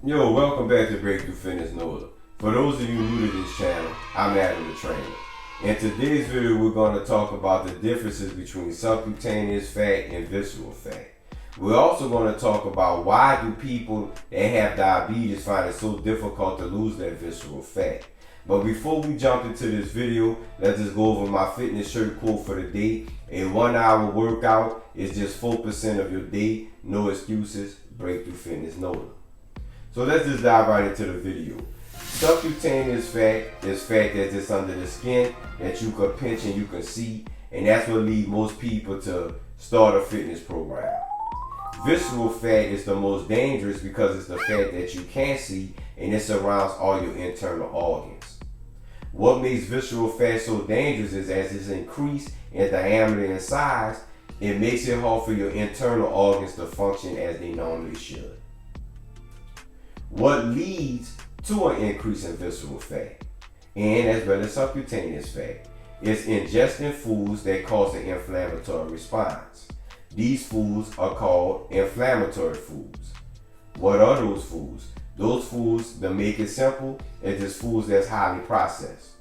Yo, welcome back to Breakthrough Fitness NOLA. For those of you new to this channel, I'm Adam the Trainer. In today's video, we're going to talk about the differences between subcutaneous fat and visceral fat. We're also going to talk about why do people that have diabetes find it so difficult to lose their visceral fat. But before we jump into this video, let's just go over my fitness shirt quote for the day. A 1 hour workout is just 4% of your day. No excuses. Breakthrough Fitness NOLA. So let's just dive right into the video. Subcutaneous fat is fat that's just under the skin that you can pinch and you can see, and that's what leads most people to start a fitness program. Visceral fat is the most dangerous because it's the fat that you can't see and it surrounds all your internal organs. What makes visceral fat so dangerous is as it's increased in diameter and size, it makes it hard for your internal organs to function as they normally should. What leads to an increase in visceral fat, and as well as subcutaneous fat, is ingesting foods that cause an inflammatory response. These foods are called inflammatory foods. What are those foods? Those foods, to make it simple, is just foods that's highly processed.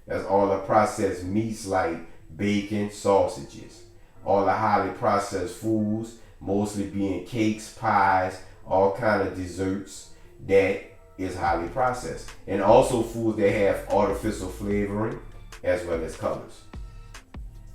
That's all the processed meats like bacon, sausages. All the highly processed foods, mostly being cakes, pies, all kind of desserts, that is highly processed. And also foods that have artificial flavoring as well as colors.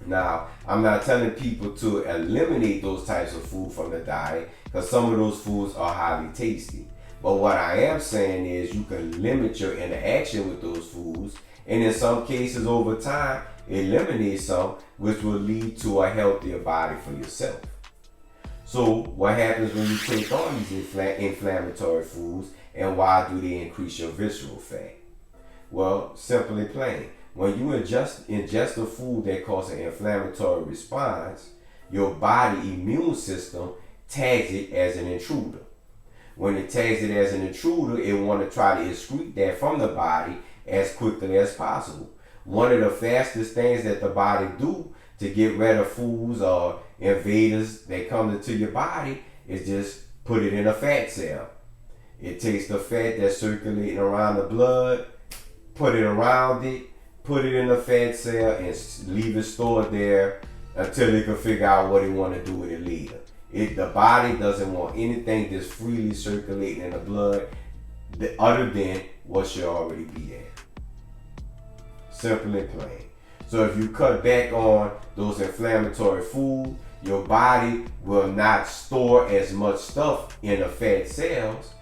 Now, I'm not telling people to eliminate those types of food from the diet because some of those foods are highly tasty. But what I am saying is you can limit your interaction with those foods, and in some cases over time, eliminate some, which will lead to a healthier body for yourself. So what happens when you take on these inflammatory foods, and why do they increase your visceral fat? Well, simply plain, when you ingest a food that causes an inflammatory response, your body immune system tags it as an intruder. When it tags it as an intruder, it want to try to excrete that from the body as quickly as possible. One of the fastest things that the body do to get rid of foods or invaders that come into your body is just put it in a fat cell. It takes the fat that's circulating around the blood, put it around it, put it in a fat cell, and leave it stored there until they can figure out what they want to do with it later. The body doesn't want anything that's freely circulating in the blood other than what should already be there. Simple and plain. So if you cut back on those inflammatory foods, your body will not store as much stuff in the fat cells,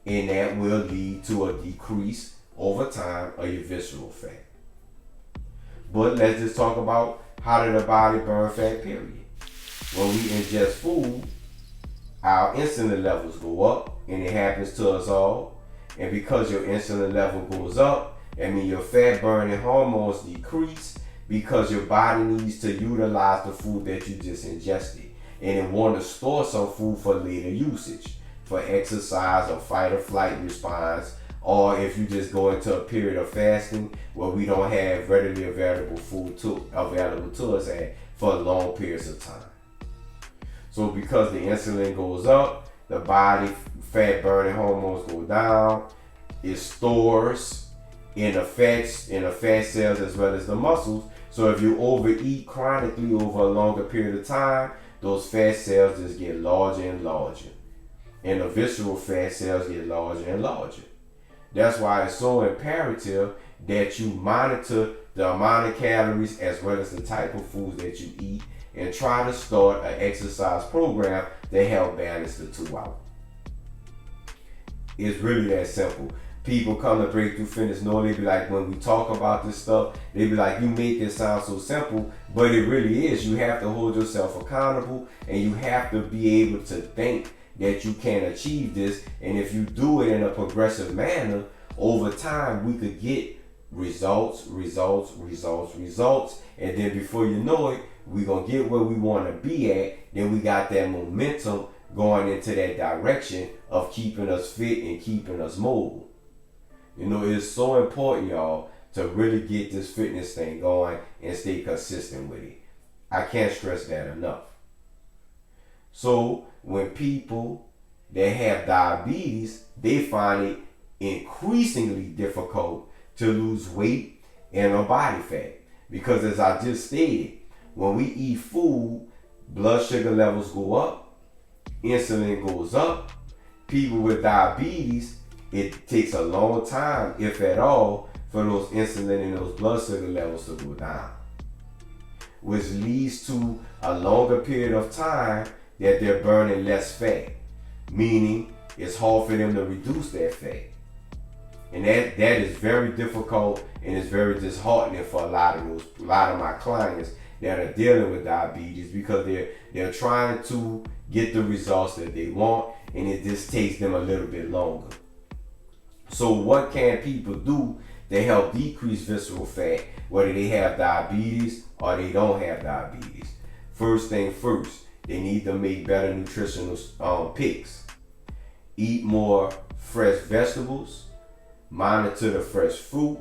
and that will lead to a decrease over time of your visceral fat. But let's just talk about how does the body burn fat, period. When we ingest food, our insulin levels go up, and it happens to us all. And because your insulin level goes up, that means your fat burning hormones decrease because your body needs to utilize the food that you just ingested. And it want to store some food for later usage, for exercise or fight or flight response, or if you just go into a period of fasting where we don't have readily available food available to us for long periods of time. So because the insulin goes up, the body fat burning hormones go down, it stores in the fat cells as well as the muscles. So if you overeat chronically over a longer period of time, those fat cells just get larger and larger. And the visceral fat cells get larger and larger. That's why it's so imperative that you monitor the amount of calories as well as the type of foods that you eat, and try to start an exercise program that help balance the two out. It's really that simple. People come to Breakthrough Fitness NOLA, they be like, when we talk about this stuff, they be like, you make it sound so simple, but it really is. You have to hold yourself accountable, and you have to be able to think that you can achieve this. And if you do it in a progressive manner, over time, we could get results. And then before you know it, we're going to get where we want to be at. Then we got that momentum going into that direction of keeping us fit and keeping us mobile. You know, it's so important, y'all, to really get this fitness thing going and stay consistent with it. I can't stress that enough. So when people that have diabetes, they find it increasingly difficult to lose weight and or body fat. Because as I just stated, when we eat food, blood sugar levels go up, insulin goes up. People with diabetes, it takes a long time, if at all, for those insulin and those blood sugar levels to go down, which leads to a longer period of time that they're burning less fat, meaning it's hard for them to reduce that fat. And that is very difficult, and it's very disheartening for a lot of my clients that are dealing with diabetes, because they're trying to get the results that they want, and it just takes them a little bit longer. So what can people do to help decrease visceral fat, whether they have diabetes or they don't have diabetes? First thing first, they need to make better nutritional picks. Eat more fresh vegetables, monitor the fresh fruit,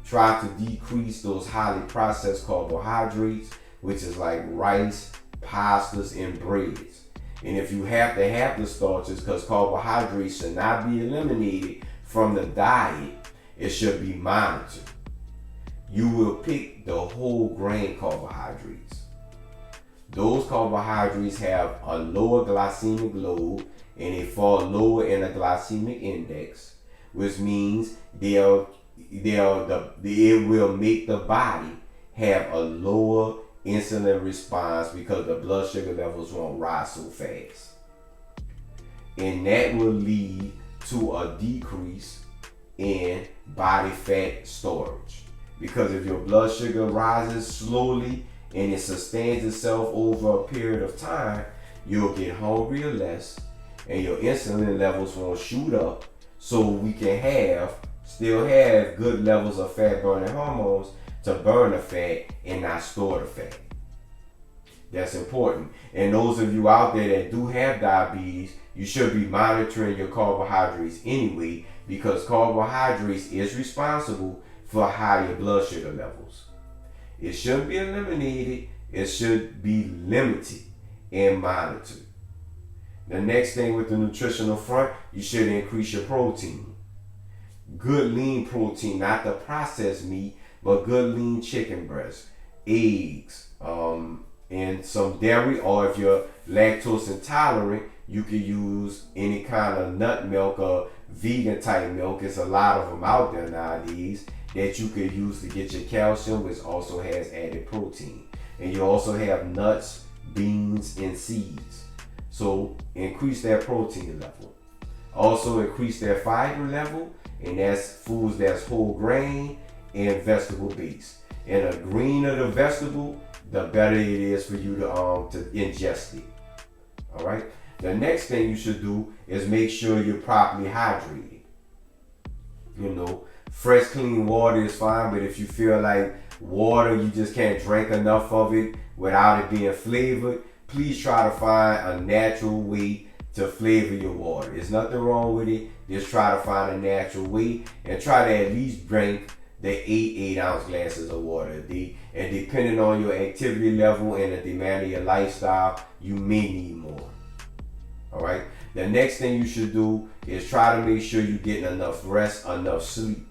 try to decrease those highly processed carbohydrates, which is like rice, pastas, and breads. And if you have to have the starches, because carbohydrates should not be eliminated from the diet, it should be monitored. You will pick the whole grain carbohydrates. Those carbohydrates have a lower glycemic load, and they fall lower in the glycemic index, which means it will make the body have a lower insulin response, because the blood sugar levels won't rise so fast. And that will lead to a decrease in body fat storage. Because if your blood sugar rises slowly and it sustains itself over a period of time, you'll get hungrier less, and your insulin levels won't shoot up, so we can still have good levels of fat burning hormones to burn the fat and not store the fat. That's important. And those of you out there that do have diabetes, you should be monitoring your carbohydrates anyway, because carbohydrates is responsible for higher blood sugar levels. It shouldn't be eliminated, it should be limited and monitored. The next thing with the nutritional front, you should increase your protein. Good lean protein, not the processed meat, but good lean chicken breast, eggs, and some dairy, or if you're lactose intolerant, you can use any kind of nut milk or vegan type milk. There's a lot of them out there nowadays that you could use to get your calcium, which also has added protein. And you also have nuts, beans, and seeds. So increase that protein level. Also increase that fiber level, and that's foods that's whole grain and vegetable based. And the greener the vegetable, the better it is for you to ingest it. All right. The next thing you should do is make sure you're properly hydrated. Fresh, clean water is fine, but if you feel like water, you just can't drink enough of it without it being flavored, please try to find a natural way to flavor your water. There's nothing wrong with it. Just try to find a natural way, and try to at least drink the 8-ounce glasses of water a day. And depending on your activity level and the demand of your lifestyle, you may need more. All right. The next thing you should do is try to make sure you're getting enough rest, enough sleep.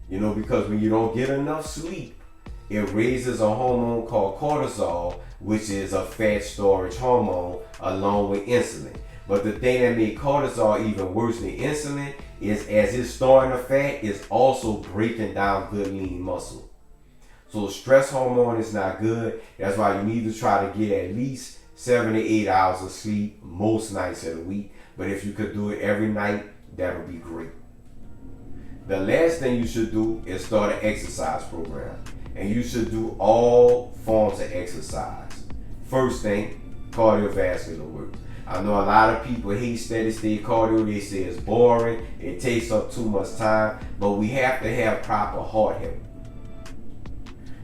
Because when you don't get enough sleep, it raises a hormone called cortisol, which is a fat storage hormone along with insulin. But the thing that makes cortisol even worse than insulin is, as it's storing the fat, it's also breaking down good lean muscle. So stress hormone is not good. That's why you need to try to get at least 7 to 8 hours of sleep most nights of the week. But if you could do it every night, that would be great. The last thing you should do is start an exercise program. And you should do all forms of exercise. First thing, cardiovascular work. I know a lot of people hate steady state cardio. They say it's boring, it takes up too much time, but we have to have proper heart health.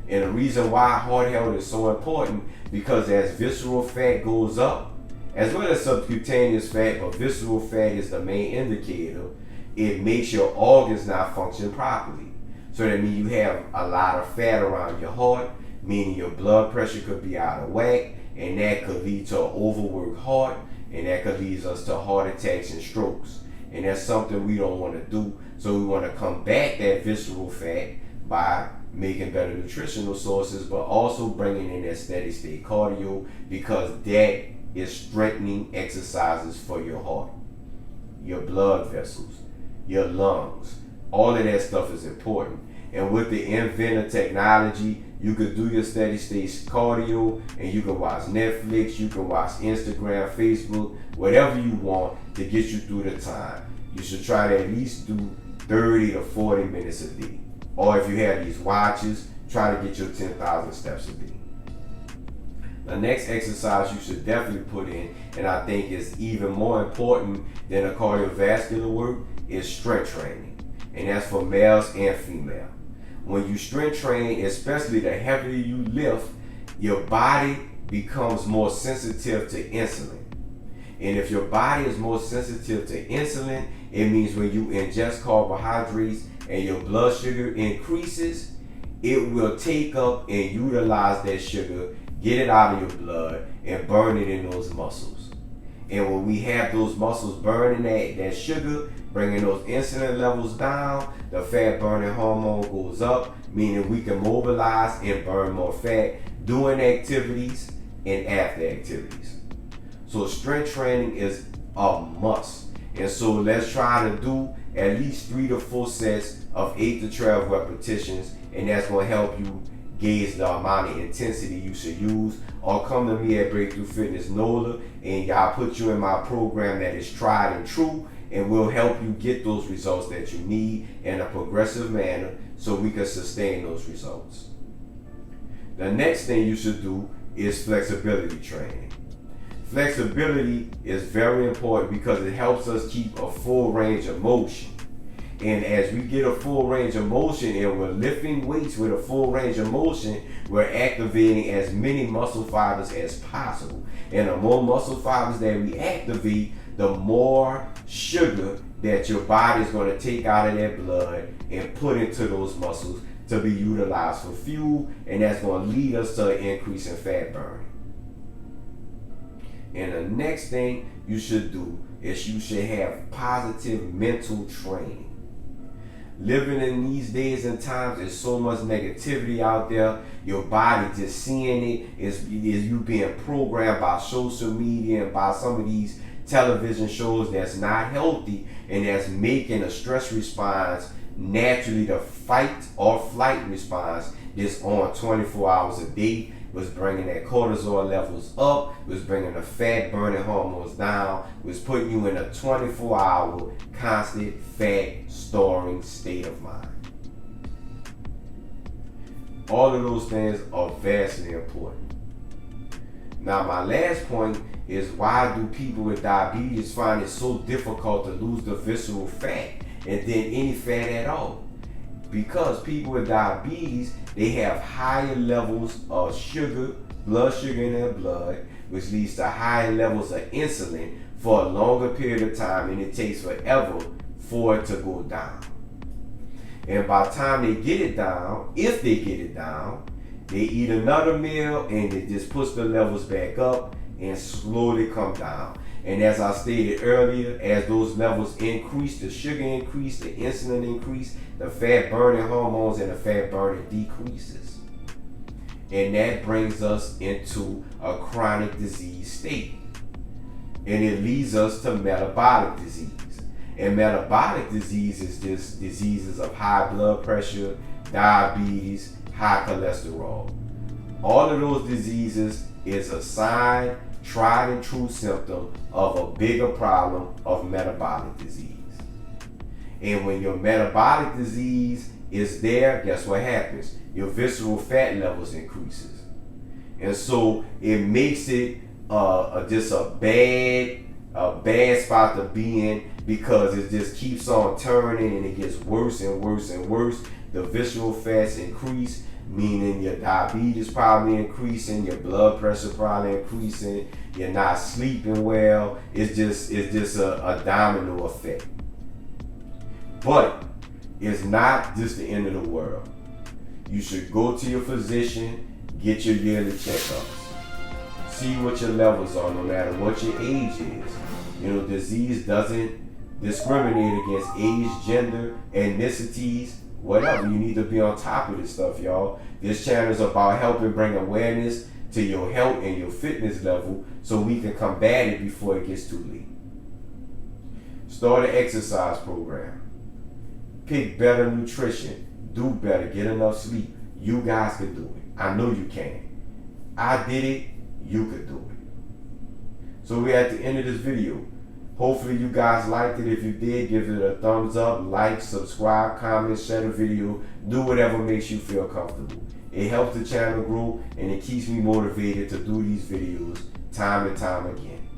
And the reason why heart health is so important, because as visceral fat goes up, as well as subcutaneous fat, but visceral fat is the main indicator, it makes your organs not function properly. So that means you have a lot of fat around your heart, meaning your blood pressure could be out of whack, and that could lead to an overworked heart, and that could lead us to heart attacks and strokes. And that's something we don't want to do. So we want to combat that visceral fat by making better nutritional sources, but also bringing in that steady state cardio, because that is strengthening exercises for your heart, your blood vessels, your lungs. All of that stuff is important. And with the inventor technology, you could do your steady state cardio, and you can watch Netflix, you can watch Instagram, Facebook, whatever you want to get you through the time. You should try to at least do 30 to 40 minutes a day. Or if you have these watches, try to get your 10,000 steps a day. The next exercise you should definitely put in, and I think is even more important than the cardiovascular work, is strength training. And that's for males and females. When you strength train, especially the heavier you lift, your body becomes more sensitive to insulin. And if your body is more sensitive to insulin, it means when you ingest carbohydrates and your blood sugar increases, it will take up and utilize that sugar, get it out of your blood, and burn it in those muscles. And when we have those muscles burning that sugar, bringing those insulin levels down, the fat burning hormone goes up, meaning we can mobilize and burn more fat during activities and after activities. So strength training is a must. And so let's try to do at least 3 to 4 sets of 8 to 12 repetitions, and that's going to help you gauge the amount of intensity you should use. Or come to me at Breakthrough Fitness NOLA, and I'll put you in my program that is tried and true, and we'll help you get those results that you need in a progressive manner so we can sustain those results. The next thing you should do is flexibility training. Flexibility is very important because it helps us keep a full range of motion. And as we get a full range of motion and we're lifting weights with a full range of motion, we're activating as many muscle fibers as possible. And the more muscle fibers that we activate, the more sugar that your body is going to take out of that blood and put into those muscles to be utilized for fuel, and that's going to lead us to an increase in fat burning. And the next thing you should do is you should have positive mental training. Living in these days and times, there's so much negativity out there. Your body just seeing it is you being programmed by social media and by some of these television shows that's not healthy, and that's making a stress response naturally, the fight or flight response that's on 24 hours a day, was bringing that cortisol levels up, was bringing the fat burning hormones down, was putting you in a 24-hour constant fat storing state of mind. All of those things are vastly important. Now, my last point is, why do people with diabetes find it so difficult to lose the visceral fat and then any fat at all? Because people with diabetes, they have higher levels of sugar, blood sugar in their blood, which leads to higher levels of insulin for a longer period of time, and it takes forever for it to go down. And by the time they get it down, if they get it down, they eat another meal and it just puts the levels back up and slowly come down. And as I stated earlier, as those levels increase, the sugar increase, the insulin increase, the fat burning hormones and the fat burning decreases. And that brings us into a chronic disease state. And it leads us to metabolic disease. And metabolic disease is just diseases of high blood pressure, diabetes, high cholesterol. All of those diseases is a sign, tried and true symptom of a bigger problem of metabolic disease. And when your metabolic disease is there, guess what happens? Your visceral fat levels increases. And so it makes it just a bad spot to be in, because it just keeps on turning and it gets worse and worse and worse. The visceral fats increase, meaning your diabetes probably increasing, your blood pressure probably increasing, you're not sleeping well. It's just a domino effect. But it's not just the end of the world. You should go to your physician, get your yearly checkups. See what your levels are, no matter what your age is. You know, disease doesn't discriminate against age, gender, ethnicities, whatever. You need to be on top of this stuff, y'all. This channel is about helping bring awareness to your health and your fitness level so we can combat it before it gets too late. Start an exercise program. Pick better nutrition. Do better. Get enough sleep. You guys can do it. I know you can. I did it. You could do it. So we're at the end of this video. Hopefully you guys liked it. If you did, give it a thumbs up, like, subscribe, comment, share the video. Do whatever makes you feel comfortable. It helps the channel grow and it keeps me motivated to do these videos time and time again.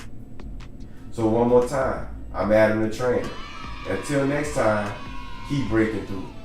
So one more time, I'm Adam the Trainer. Until next time, keep breaking through.